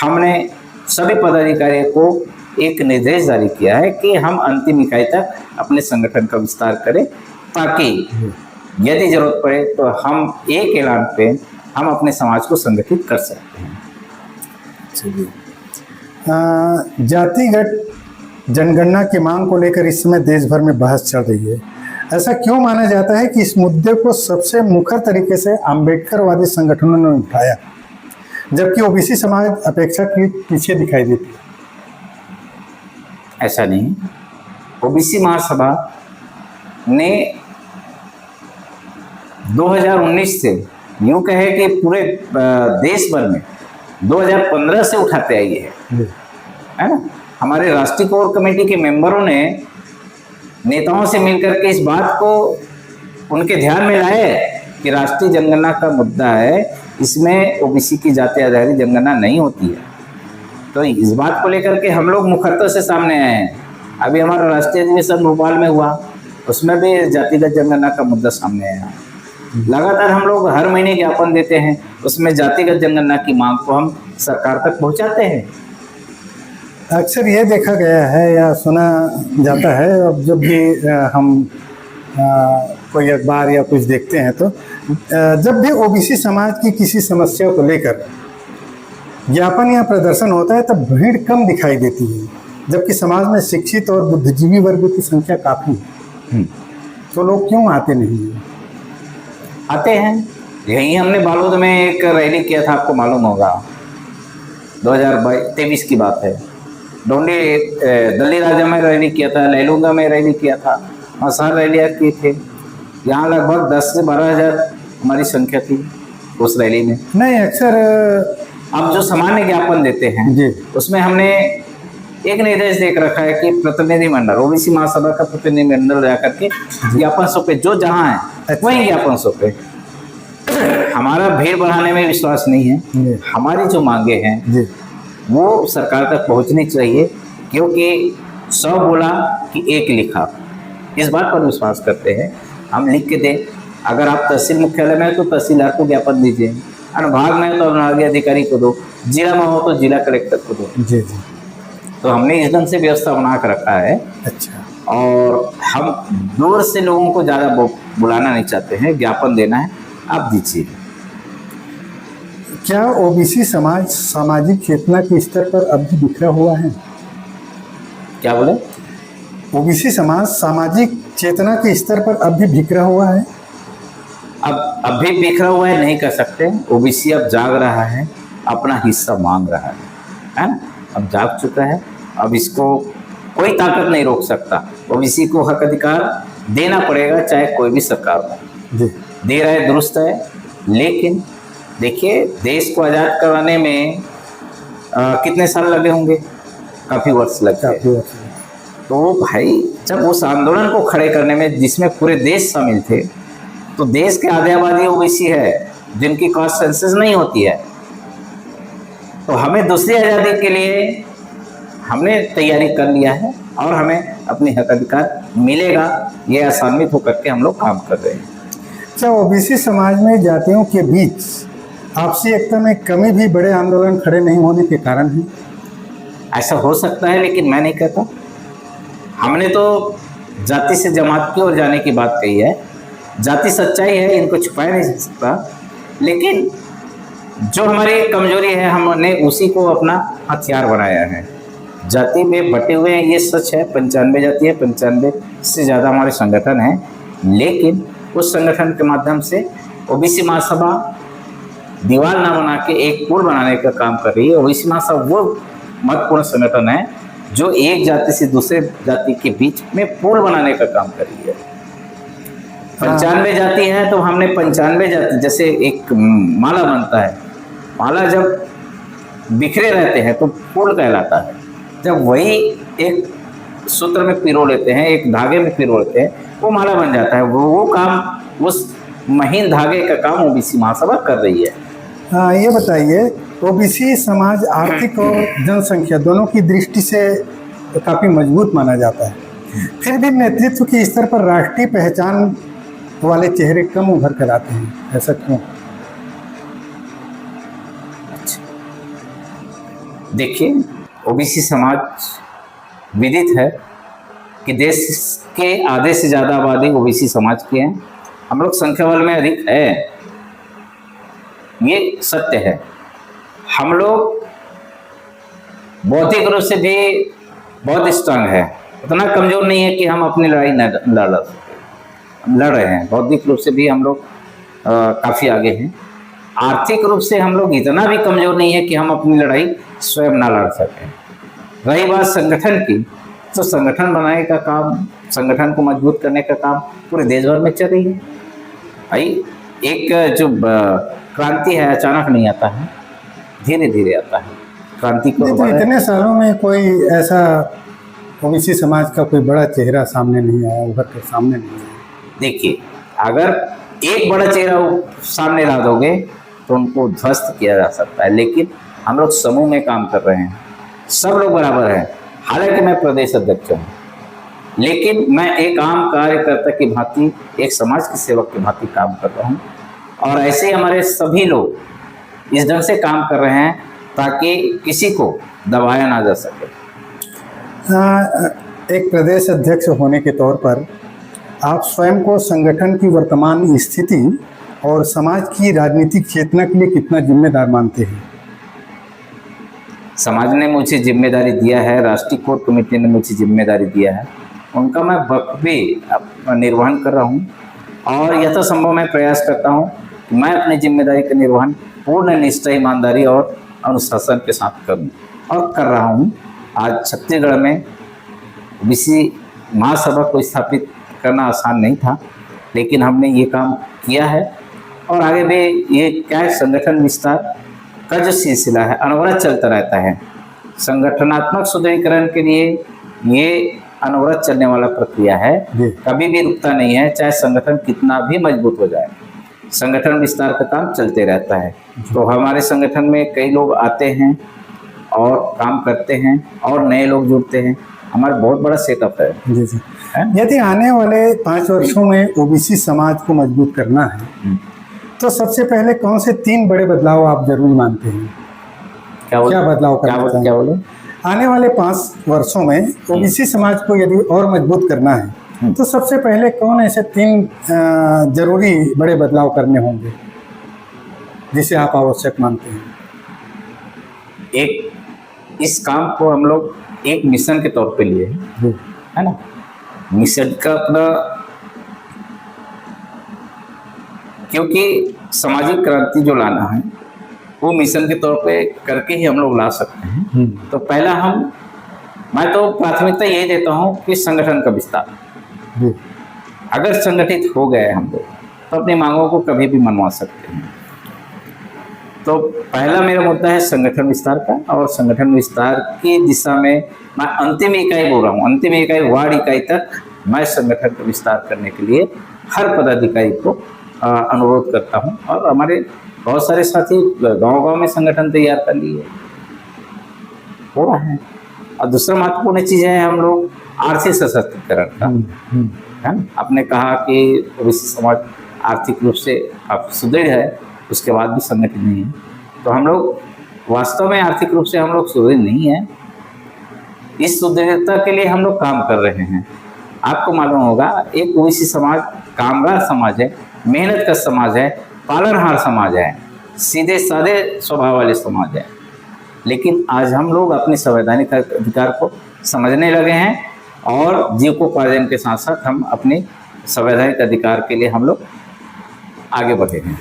हमने सभी पदाधिकारियों को एक निर्देश जारी किया है कि हम अंतिम इकाई तक अपने संगठन का विस्तार करें, ताकि यदि जरूरत पड़े तो हम एक ऐलान पे हम अपने समाज को संगठित कर सकते हैं। जातिगत जनगणना की मांग को लेकर इस समय देश भर में बहस चल रही है। ऐसा क्यों माना जाता है कि इस मुद्दे को सबसे मुखर तरीके से अम्बेडकरवादी संगठनों ने उठाया, जबकि ओबीसी समाज अपेक्षाकृत पीछे दिखाई देती है? ऐसा नहीं, ओबीसी महासभा ने 2019 से यूं कहे कि पूरे देश भर में 2015 से उठाते आई है ना। हमारे राष्ट्रीय कोर कमेटी के मेंबरों ने नेताओं से मिलकर के इस बात को उनके ध्यान में लाए कि राष्ट्रीय जनगणना का मुद्दा है, इसमें ओबीसी की जाति आधारित जनगणना नहीं होती है। तो इस बात को लेकर के हम लोग मुखरता से सामने आए हैं। अभी हमारा राष्ट्रीय अधिवेशन भोपाल में हुआ, उसमें भी जातिगत जनगणना का मुद्दा सामने आया। लगातार हम लोग हर महीने ज्ञापन देते हैं, उसमें जातिगत जनगणना की मांग को हम सरकार तक पहुंचाते हैं। अक्सर ये देखा गया है या सुना जाता है, अब जब भी हम कोई अखबार या कुछ देखते हैं तो जब भी ओबीसी समाज की किसी समस्या को लेकर ज्ञापन या प्रदर्शन होता है तब भीड़ कम दिखाई देती है, जबकि समाज में शिक्षित और बुद्धिजीवी वर्ग की संख्या काफ़ी है। तो लोग क्यों आते नहीं हैं? आते हैं। यही हमने बालोद में एक रैली किया था, आपको मालूम होगा, 2023 की बात है। डोंडी दल्ली राजा में रैली किया था, लैलूंगा में रैली किया था, मसार रैलियाँ की थे। यहाँ लगभग 10 से 12 हज़ार हमारी संख्या थी उस रैली में। नहीं, अक्सर अब जो सामान्य ज्ञापन देते हैं जी, उसमें हमने एक निर्देश देख रखा है कि प्रतिनिधि मंडल, ओबीसी महासभा का प्रतिनिधि मंडल जाकर के ज्ञापन सौंपे, जो जहाँ है वहीं ज्ञापन सौंपे। हमारा भीड़ बढ़ाने में विश्वास नहीं है। हमारी जो मांगे हैं वो सरकार तक पहुंचनी चाहिए, क्योंकि 100 बोला कि 1 लिखा, इस बात पर विश्वास करते हैं। हम लिख के दें, अगर आप तहसील मुख्यालय में है तो तहसीलदार को ज्ञापन दीजिए, अनुभाग में है तो अनुभागीय अधिकारी को दो, जिला में हो तो जिला कलेक्टर को दो। जी जी। तो हमने इस ढंग से व्यवस्था बना कर रखा है। अच्छा। और हम दूर से लोगों को ज़्यादा बुलाना नहीं चाहते हैं, ज्ञापन देना है, आप दीजिए। क्या ओबीसी समाज सामाजिक चेतना के स्तर पर अब भी बिखरा हुआ है? क्या बोले? ओबीसी समाज सामाजिक चेतना के स्तर पर अब भी बिखरा हुआ है? अब भी बिखरा हुआ है नहीं कह सकते। ओबीसी अब जाग रहा है, अपना हिस्सा मांग रहा है ना। अब जाग चुका है, अब इसको कोई ताकत नहीं रोक सकता। ओबीसी को हक अधिकार देना पड़ेगा, चाहे कोई भी सरकार हो। दे रहा है, दुरुस्त है, लेकिन देखिए देश को आज़ाद कराने में कितने साल लगे होंगे? काफ़ी वर्ष लगे। तो भाई जब उस आंदोलन को खड़े करने में जिसमें पूरे देश शामिल थे, तो देश के आधी आबादी ओबीसी है जिनकी कास्ट सेंसस नहीं होती है। तो हमें दूसरी आज़ादी के लिए हमने तैयारी कर लिया है और हमें अपनी हक अधिकार मिलेगा, ये आसान्वित होकर के हम लोग काम कर रहे हैं। क्या ओबीसी समाज में जातियों के बीच आपसी एकता में कमी भी बड़े आंदोलन खड़े नहीं होने के कारण है? ऐसा हो सकता है, लेकिन मैं नहीं कहता। हमने तो जाति से जमात की ओर जाने की बात कही है। जाति सच्चाई है, इनको छुपाया नहीं जा सकता, लेकिन जो हमारी कमजोरी है हमने उसी को अपना हथियार बनाया है। जाति में बटे हुए हैं, ये सच है। 95 जाति है, 95 से ज़्यादा हमारे संगठन हैं, लेकिन उस संगठन के माध्यम से ओबीसी महासभा दीवार ना बना के एक पुल बनाने का काम कर रही है। ओबीसी महासभा वो महत्वपूर्ण संगठन है जो एक जाति से दूसरे जाति के बीच में पुल बनाने का काम कर रही है। 95 जाति है तो हमने 95 जाति, जैसे एक माला बनता है, माला जब बिखरे रहते हैं तो पुल कहलाता है। जब वही एक सूत्र में पिरो लेते हैं, एक धागे में पिरो लेते हैं, वो माला बन जाता है। वो काम, उस महीन धागे का काम ओबीसी महासभा कर रही है। हाँ, ये बताइए, ओबीसी समाज आर्थिक और जनसंख्या दोनों की दृष्टि से काफ़ी मजबूत माना जाता है, फिर भी नेतृत्व के स्तर पर राष्ट्रीय पहचान वाले चेहरे कम उभर कर आते हैं, ऐसा क्यों? देखिए, ओबीसी समाज विदित है कि देश के आधे से ज़्यादा आबादी ओबीसी समाज की है। हम लोग संख्या बल में अधिक है, ये सत्य है। हम लोग बौद्धिक रूप से भी बहुत स्ट्रांग है, उतना कमजोर नहीं है कि हम अपनी लड़ाई न लड़ रहे हैं। बौद्धिक रूप से भी हम लोग काफ़ी आगे हैं। आर्थिक रूप से हम लोग इतना भी कमजोर नहीं है कि हम अपनी लड़ाई स्वयं ना लड़ सकें। रही बात संगठन की, तो संगठन बनाने का काम, संगठन को मजबूत करने का काम पूरे देश भर में चल रही है। भाई एक जो क्रांति है अचानक नहीं आता है, धीरे धीरे आता है। क्रांति को तो इतने सालों में कोई ऐसा ओबीसी समाज का कोई बड़ा चेहरा सामने नहीं आया, उभर कर सामने नहीं आया। देखिए, अगर एक बड़ा चेहरा सामने ला दोगे तो उनको ध्वस्त किया जा सकता है, लेकिन हम लोग समूह में काम कर रहे हैं, सब लोग बराबर हैं। हालांकि मैं प्रदेश अध्यक्ष हूँ, लेकिन मैं एक आम कार्यकर्ता की भांति, एक समाज के सेवक की भांति काम कर रहा हूँ। और ऐसे ही हमारे सभी लोग इस ढंग से काम कर रहे हैं ताकि किसी को दबाया ना जा सके। एक प्रदेश अध्यक्ष होने के तौर पर आप स्वयं को संगठन की वर्तमान स्थिति और समाज की राजनीतिक चेतना के लिए कितना जिम्मेदार मानते हैं? समाज ने मुझे जिम्मेदारी दिया है, राष्ट्रीय कोर कमेटी ने मुझे जिम्मेदारी दिया है, उनका मैं बखूबी निर्वहन कर रहा हूँ। और यथासंभव मैं प्रयास करता हूँ कि मैं अपनी जिम्मेदारी का निर्वहन पूर्ण निष्ठा, ईमानदारी और अनुशासन के साथ करूँ, और कर रहा हूँ। आज छत्तीसगढ़ में ओबीसी महासभा को स्थापित करना आसान नहीं था, लेकिन हमने ये काम किया है। और आगे भी ये क्या है, संगठन विस्तार का जो सिलसिला है अनवरत चलता रहता है। संगठनात्मक सुदृढ़ीकरण के लिए ये अनवरत चलने वाला प्रक्रिया है, कभी भी रुकता नहीं है। चाहे संगठन कितना भी मजबूत हो जाए, संगठन विस्तार का काम चलते रहता है। तो हमारे संगठन में कई लोग आते हैं और काम करते हैं, और नए लोग जुड़ते हैं। हमारा बहुत बड़ा सेटअप है। जी जी। यदि आने वाले 5 वर्षों में ओबीसी समाज को मजबूत करना है, तो सबसे पहले कौन से 3 बड़े बदलाव आप जरूर मानते हैं? क्या बदलाव करना चाहिए? क्या बोले? आने वाले 5 वर्षों में ओबीसी समाज को यदि और मजबूत करना है, तो सबसे पहले कौन ऐसे 3 जरूरी बड़े बदलाव करने होंगे जिसे आप आवश्यक मानते हैं? एक, इस काम को हम लोग एक मिशन के तौर पे लिए है ना। मिशन का अपना, क्योंकि सामाजिक क्रांति जो लाना है वो मिशन के तौर पे करके ही हम लोग ला सकते हैं। तो पहला मैं तो प्राथमिकता यही देता हूँ कि संगठन का विस्तार। अगर संगठित हो गए हम लोग तो अपनी मांगों को कभी भी मनवा सकते हैं। तो पहला मेरा मुद्दा है संगठन विस्तार का, और संगठन विस्तार की दिशा में मैं अंतिम इकाई बोल रहा हूँ, अंतिम इकाई वार्ड इकाई तक मैं संगठन का विस्तार करने के लिए हर पदाधिकारी को अनुरोध करता हूँ। और हमारे बहुत सारे साथी गांव-गांव में संगठन तैयार कर लिए हो रहा है। और दूसरा महत्वपूर्ण चीज़ है हम लोग आर्थिक सशक्तिकरण का, है ना। आपने कहा कि ओबीसी समाज आर्थिक रूप से आप सुदृढ़ है, उसके बाद भी संगठित नहीं है। तो हम लोग वास्तव में आर्थिक रूप से हम लोग सुदृढ़ नहीं है। इस सुदृढ़ता के लिए हम लोग काम कर रहे हैं। आपको मालूम होगा, एक ओबीसी समाज कामगार समाज है, मेहनत का समाज है, पालनहार समाज है, सीधे साधे स्वभाव वाले समाज है। लेकिन आज हम लोग अपने संवैधानिक अधिकार को समझने लगे हैं, और जीविकोपार्जन के साथ साथ हम अपने संवैधानिक अधिकार के लिए हम लोग आगे बढ़े हैं।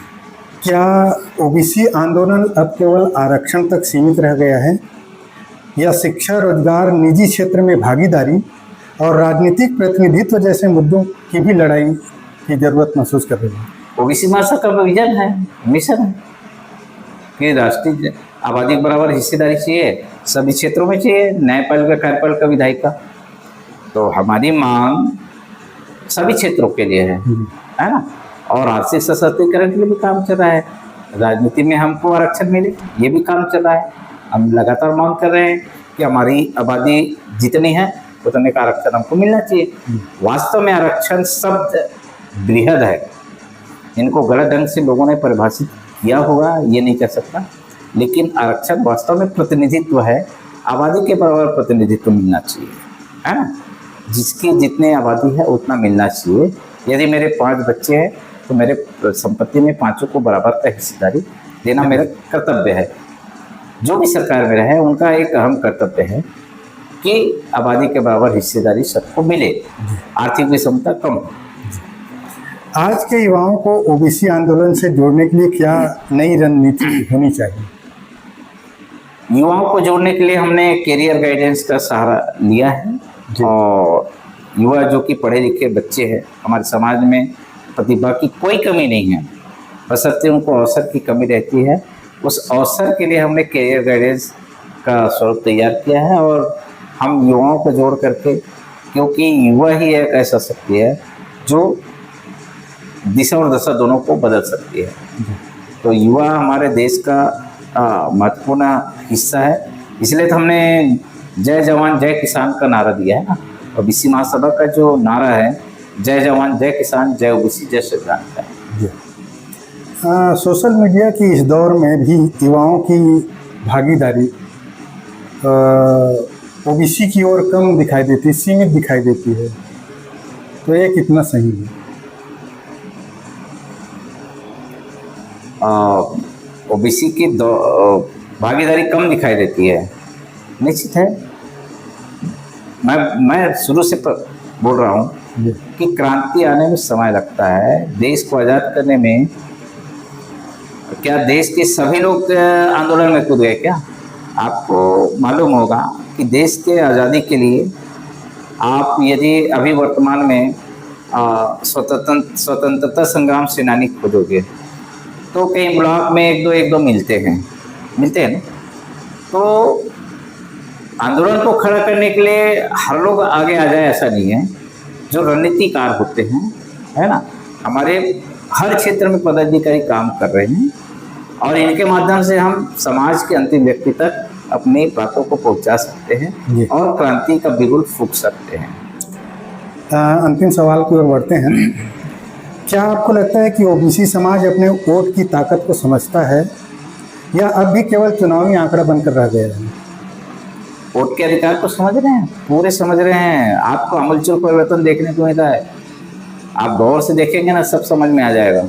क्या ओबीसी आंदोलन अब केवल आरक्षण तक सीमित रह गया है, या शिक्षा, रोजगार, निजी क्षेत्र में भागीदारी और राजनीतिक प्रतिनिधित्व जैसे मुद्दों की भी लड़ाई की जरूरत महसूस कर रही है? ओबीसी महासभा का विजन है, मिशन है कि राष्ट्रीय आबादी बराबर हिस्सेदारी चाहिए, सभी क्षेत्रों में चाहिए, न्यायपालिका, कार्यपालिका, विधायिका। तो हमारी मांग सभी क्षेत्रों के लिए है ना। और आर्थिक सशक्तिकरण के लिए भी काम चल रहा है, राजनीति में हमको आरक्षण मिले, ये भी काम चल रहा है। हम लगातार मांग कर रहे हैं कि हमारी आबादी जितनी है उतने का आरक्षण हमको मिलना चाहिए। वास्तव में आरक्षण शब्द बृहद है, इनको गलत ढंग से लोगों ने परिभाषित किया होगा, ये नहीं कह सकता। लेकिन आरक्षण वास्तव में प्रतिनिधित्व है, आबादी के बराबर प्रतिनिधित्व मिलना चाहिए, है ना। जिसकी जितनी आबादी है उतना मिलना चाहिए। यदि मेरे 5 बच्चे हैं तो मेरे संपत्ति में 5 को बराबर का हिस्सेदारी देना मेरा कर्तव्य है। जो भी सरकार में रहे उनका एक अहम कर्तव्य है कि आबादी के बराबर हिस्सेदारी सबको मिले, आर्थिक विषमता कम हो। आज के युवाओं को ओबीसी आंदोलन से जोड़ने के लिए क्या नई रणनीति होनी चाहिए? युवाओं को जोड़ने के लिए हमने कैरियर गाइडेंस का सहारा लिया है और युवा जो कि पढ़े लिखे बच्चे हैं, हमारे समाज में प्रतिभा की कोई कमी नहीं है, बशर्ते उनको अवसर की कमी रहती है। उस अवसर के लिए हमने कैरियर गाइडेंस का स्वरूप तैयार किया है और हम युवाओं को जोड़ करके, क्योंकि युवा ही एक ऐसा शक्ति है जो दिशा और दशा दोनों को बदल सकती है। तो युवा हमारे देश का महत्वपूर्ण हिस्सा है, इसलिए तो हमने जय जवान जय किसान का नारा दिया है ना। ओबीसी महासभा का जो नारा है जय जवान जय किसान जय ओबीसी जय संविधान का है। सोशल मीडिया की इस दौर में भी युवाओं की भागीदारी ओबीसी की ओर कम दिखाई देती, सीमित दिखाई देती है, तो ये कितना सही है? ओबीसी की भागीदारी कम दिखाई देती है, निश्चित है। मैं शुरू से बोल रहा हूँ कि क्रांति आने में समय लगता है, देश को आज़ाद करने में। क्या देश के सभी लोग आंदोलन में कूद गए क्या? आपको मालूम होगा कि देश के आज़ादी के लिए आप यदि अभी वर्तमान में स्वतंत्रता संग्राम सेनानी खोजोगे तो कई ब्लॉक में एक दो मिलते हैं ना। तो आंदोलन को खड़ा करने के लिए हर लोग आगे आ जाए ऐसा नहीं है। जो रणनीतिकार होते हैं, है ना, हमारे हर क्षेत्र में पदाधिकारी काम कर रहे हैं और इनके माध्यम से हम समाज के अंतिम व्यक्ति तक अपनी बातों को पहुंचा सकते हैं और क्रांति का बिगुल फूंक सकते हैं। अंतिम सवाल की ओर बढ़ते हैं। क्या आपको लगता है कि ओबीसी समाज अपने वोट की ताकत को समझता है या अब भी केवल चुनावी आंकड़ा बनकर रह गया है? वोट के अधिकार को समझ रहे हैं, पूरे समझ रहे हैं। आपको आमूलचूल परिवर्तन देखने को मिलता है, आप गौर से देखेंगे ना, सब समझ में आ जाएगा।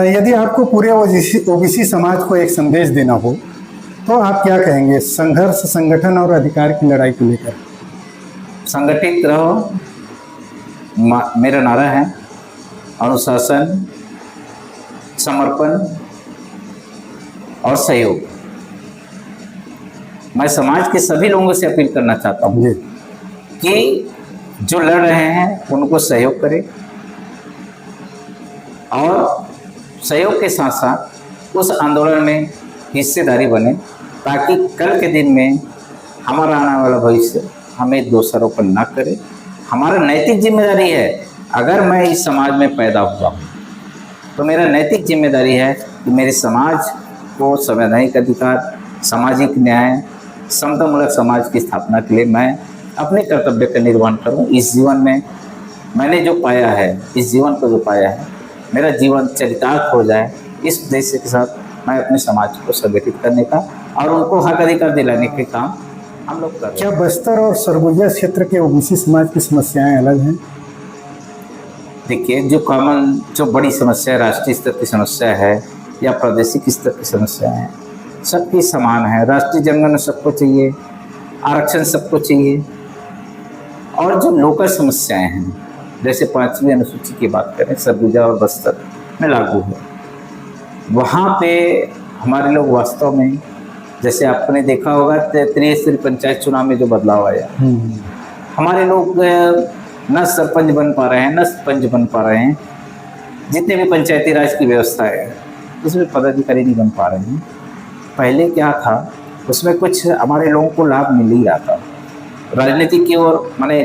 यदि आपको पूरे ओबीसी समाज को एक संदेश देना हो तो आप क्या कहेंगे संघर्ष, संगठन और अधिकार की लड़ाई को लेकर? संगठित रहो, मेरा नारा है। अनुशासन, समर्पण और सहयोग। मैं समाज के सभी लोगों से अपील करना चाहता हूँ कि जो लड़ रहे हैं उनको सहयोग करें और सहयोग के साथ साथ उस आंदोलन में हिस्सेदारी बने, ताकि कल के दिन में हमारा आने वाला भविष्य हमें दोषारोपण न करे। हमारा नैतिक जिम्मेदारी है, अगर मैं इस समाज में पैदा हुआ हूँ तो मेरा नैतिक जिम्मेदारी है कि मेरे समाज को संवैधानिक अधिकार, सामाजिक न्याय, समतामूलक समाज की स्थापना के लिए मैं अपने कर्तव्य का निर्वहन करूँ। इस जीवन में मैंने जो पाया है, इस जीवन को जो पाया है, मेरा जीवन चरितार्थ हो जाए, इस उद्देश्य के साथ मैं अपने समाज को संगठित करने का और उनको हक अधिकार दिलाने के काम हम लोग कर रहे हैं। क्या बस्तर और सरगुजा क्षेत्र के ओबीसी समाज की समस्याएं अलग हैं? देखिए, जो बड़ी समस्या है, राष्ट्रीय स्तर की समस्या है या प्रादेशिक स्तर की समस्या है, सबकी समान है। राष्ट्रीय जनगणना सबको चाहिए, आरक्षण सबको चाहिए। और जो लोकल समस्याएं हैं, जैसे 5वीं अनुसूची की बात करें, सरगुजा और बस्तर में लागू है, वहाँ पे हमारे लोग वास्तव में, जैसे आपने देखा होगा त्रिस्तरीय पंचायत चुनाव में जो बदलाव आया, हमारे लोग न सरपंच बन पा रहे हैं, न पंच बन पा रहे हैं। जितने भी पंचायती राज की व्यवस्था है उसमें पदाधिकारी नहीं बन पा रहे हैं। पहले क्या था, उसमें कुछ हमारे लोगों को लाभ मिल ही रहा था। राजनीति की ओर, माने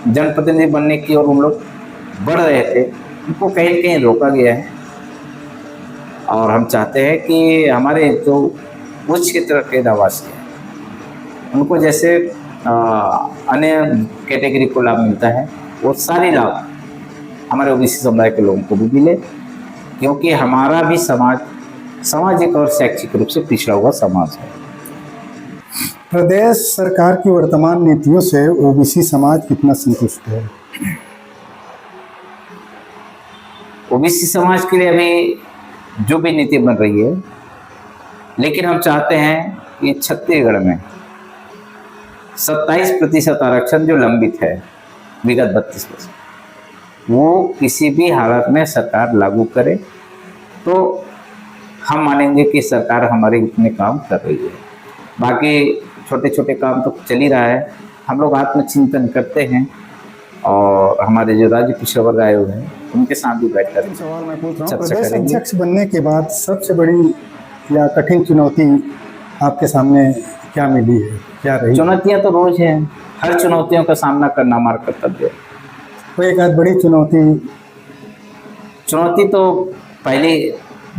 जनप्रतिनिधि बनने की ओर हम लोग बढ़ रहे थे, उनको कहीं न कहीं रोका गया है। और हम चाहते हैं कि हमारे जो उच्च क्षेत्र के आवासीय हैं, उनको जैसे अन्य कैटेगरी को लाभ मिलता है, वो सारे लाभ हमारे ओबीसी समुदाय के लोगों को भी मिले, क्योंकि हमारा भी समाज सामाजिक और शैक्षिक रूप से पिछड़ा हुआ समाज है। प्रदेश सरकार की वर्तमान नीतियों से ओबीसी समाज कितना संतुष्ट है? ओबीसी समाज के लिए अभी जो भी नीति बन रही है, लेकिन हम चाहते हैं कि छत्तीसगढ़ में 27% आरक्षण जो लंबित है विगत 32 वर्ष, वो किसी भी हालत में सरकार लागू करे तो हम मानेंगे कि सरकार हमारे हित में काम कर रही है। बाकी छोटे छोटे काम तो चल ही रहा है। हम लोग आत्मचिंतन करते हैं और हमारे जो राज्य पिछड़ा वर्ग आए हुए हैं उनके साथ भी बैठ कर सवाल मैं पूछ रहा हूँ, चर्चा प्रदेश करेंगे। अध्यक्ष बनने के बाद सबसे बड़ी या कठिन चुनौती आपके सामने क्या मिली है, क्या रही? चुनौतियां तो रोज हैं, हर चुनौतियों का सामना करना हमारा कर्तव्य है। कोई एक आध बड़ी चुनौती तो पहले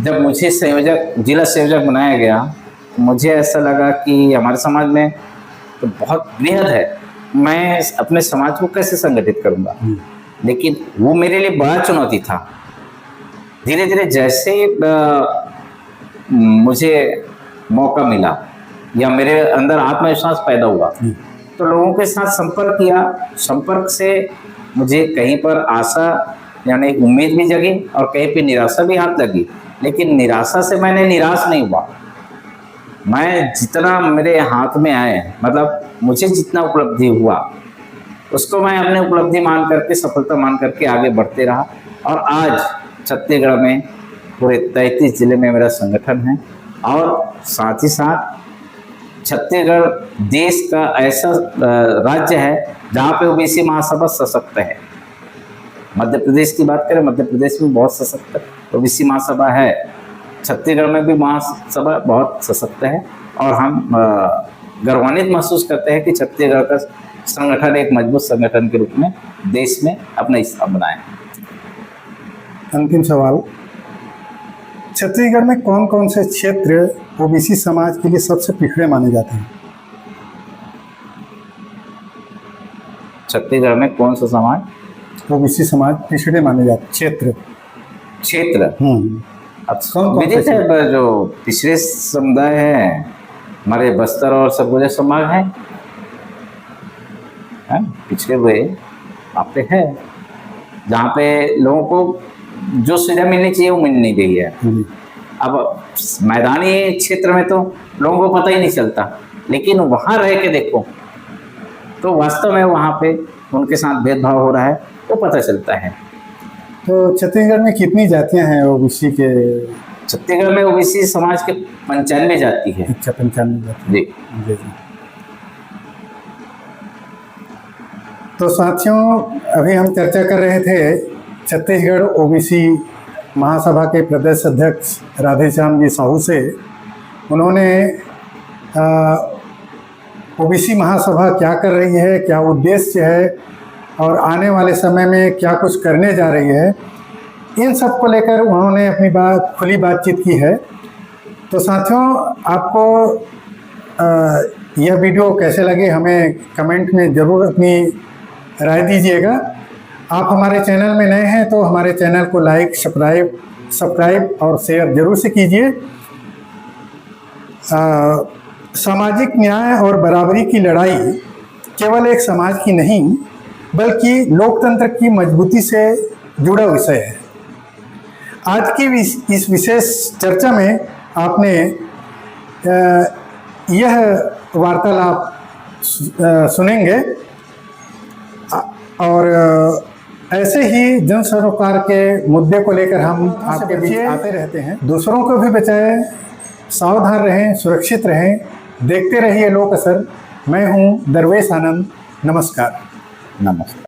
जब मुझे जिला संयोजक बनाया गया तो मुझे ऐसा लगा कि हमारे समाज में तो बहुत वृहद है, मैं अपने समाज को कैसे संगठित करूंगा, लेकिन वो मेरे लिए बड़ा चुनौती था। धीरे धीरे जैसे मुझे मौका मिला या मेरे अंदर आत्मविश्वास पैदा हुआ तो लोगों के साथ संपर्क किया। संपर्क से मुझे कहीं पर आशा यानी उम्मीद भी जगी और कहीं पे निराशा भी हाथ लगी, लेकिन निराशा से मैंने निराश नहीं हुआ। मैं जितना मेरे हाथ में आए, मतलब मुझे जितना उपलब्धि हुआ उसको मैं अपने उपलब्धि मान करके, सफलता मान करके आगे बढ़ते रहा। और आज छत्तीसगढ़ में पूरे 33 जिले में मेरा संगठन है और साथ ही साथ छत्तीसगढ़ देश का ऐसा राज्य है जहाँ पे ओबीसी महासभा सशक्त है। मध्य प्रदेश की बात करें, मध्य प्रदेश में बहुत सशक्त ओबीसी महासभा है, छत्तीसगढ़ में भी महासभा बहुत सशक्त है और हम गर्वान्वित महसूस करते हैं कि छत्तीसगढ़ का संगठन एक मजबूत संगठन के रूप में देश में अपना स्थान बनाए। अंतिम सवाल, छत्तीसगढ़ में कौन कौन से क्षेत्र ओबीसी समाज के लिए सबसे पिछड़े माने जाते हैं? छत्तीसगढ़ में कौन सा समाज ओबीसी समाज पिछड़े माने जाते क्षेत्र? अब कौन से विदित है जो पिछड़े समुदाय है, हमारे बस्तर और सरगुजा समाज है, पिछड़े हुए आप पे है, जहाँ पे लोगों को जो सुविधा मिलनी चाहिए वो मिल नहीं रही है। अब मैदानी क्षेत्र में तो लोगों को पता ही नहीं चलता, लेकिन वहाँ रह के देखो तो वास्तव में वहाँ पे उनके साथ भेदभाव हो रहा है वो पता चलता है। तो छत्तीसगढ़ में कितनी जातियां हैं ओबीसी के? छत्तीसगढ़ में ओबीसी समाज के 95 जाति है। अच्छा, 95 जाति। जी जी। तो साथियों, अभी हम चर्चा कर रहे थे छत्तीसगढ़ ओबीसी महासभा के प्रदेश अध्यक्ष राधेश्याम जी साहू से। उन्होंने ओबीसी महासभा क्या कर रही है, क्या उद्देश्य है और आने वाले समय में क्या कुछ करने जा रही है, इन सब को लेकर उन्होंने अपनी खुली बातचीत की है। तो साथियों, आपको यह वीडियो कैसे लगे हमें कमेंट में ज़रूर अपनी राय दीजिएगा। आप हमारे चैनल में नए हैं तो हमारे चैनल को लाइक, सब्सक्राइब और शेयर जरूर से कीजिए। सामाजिक न्याय और बराबरी की लड़ाई केवल एक समाज की नहीं बल्कि लोकतंत्र की मजबूती से जुड़ा विषय है। आज की इस विशेष चर्चा में आपने यह वार्तालाप सुनेंगे और ऐसे ही जन सरोकार के मुद्दे को लेकर हम आपके बीच आते रहते हैं। दूसरों को भी बचाएं, सावधान रहें, सुरक्षित रहें, देखते रहिए लोक असर। मैं हूं दरवेश आनंद। नमस्कार।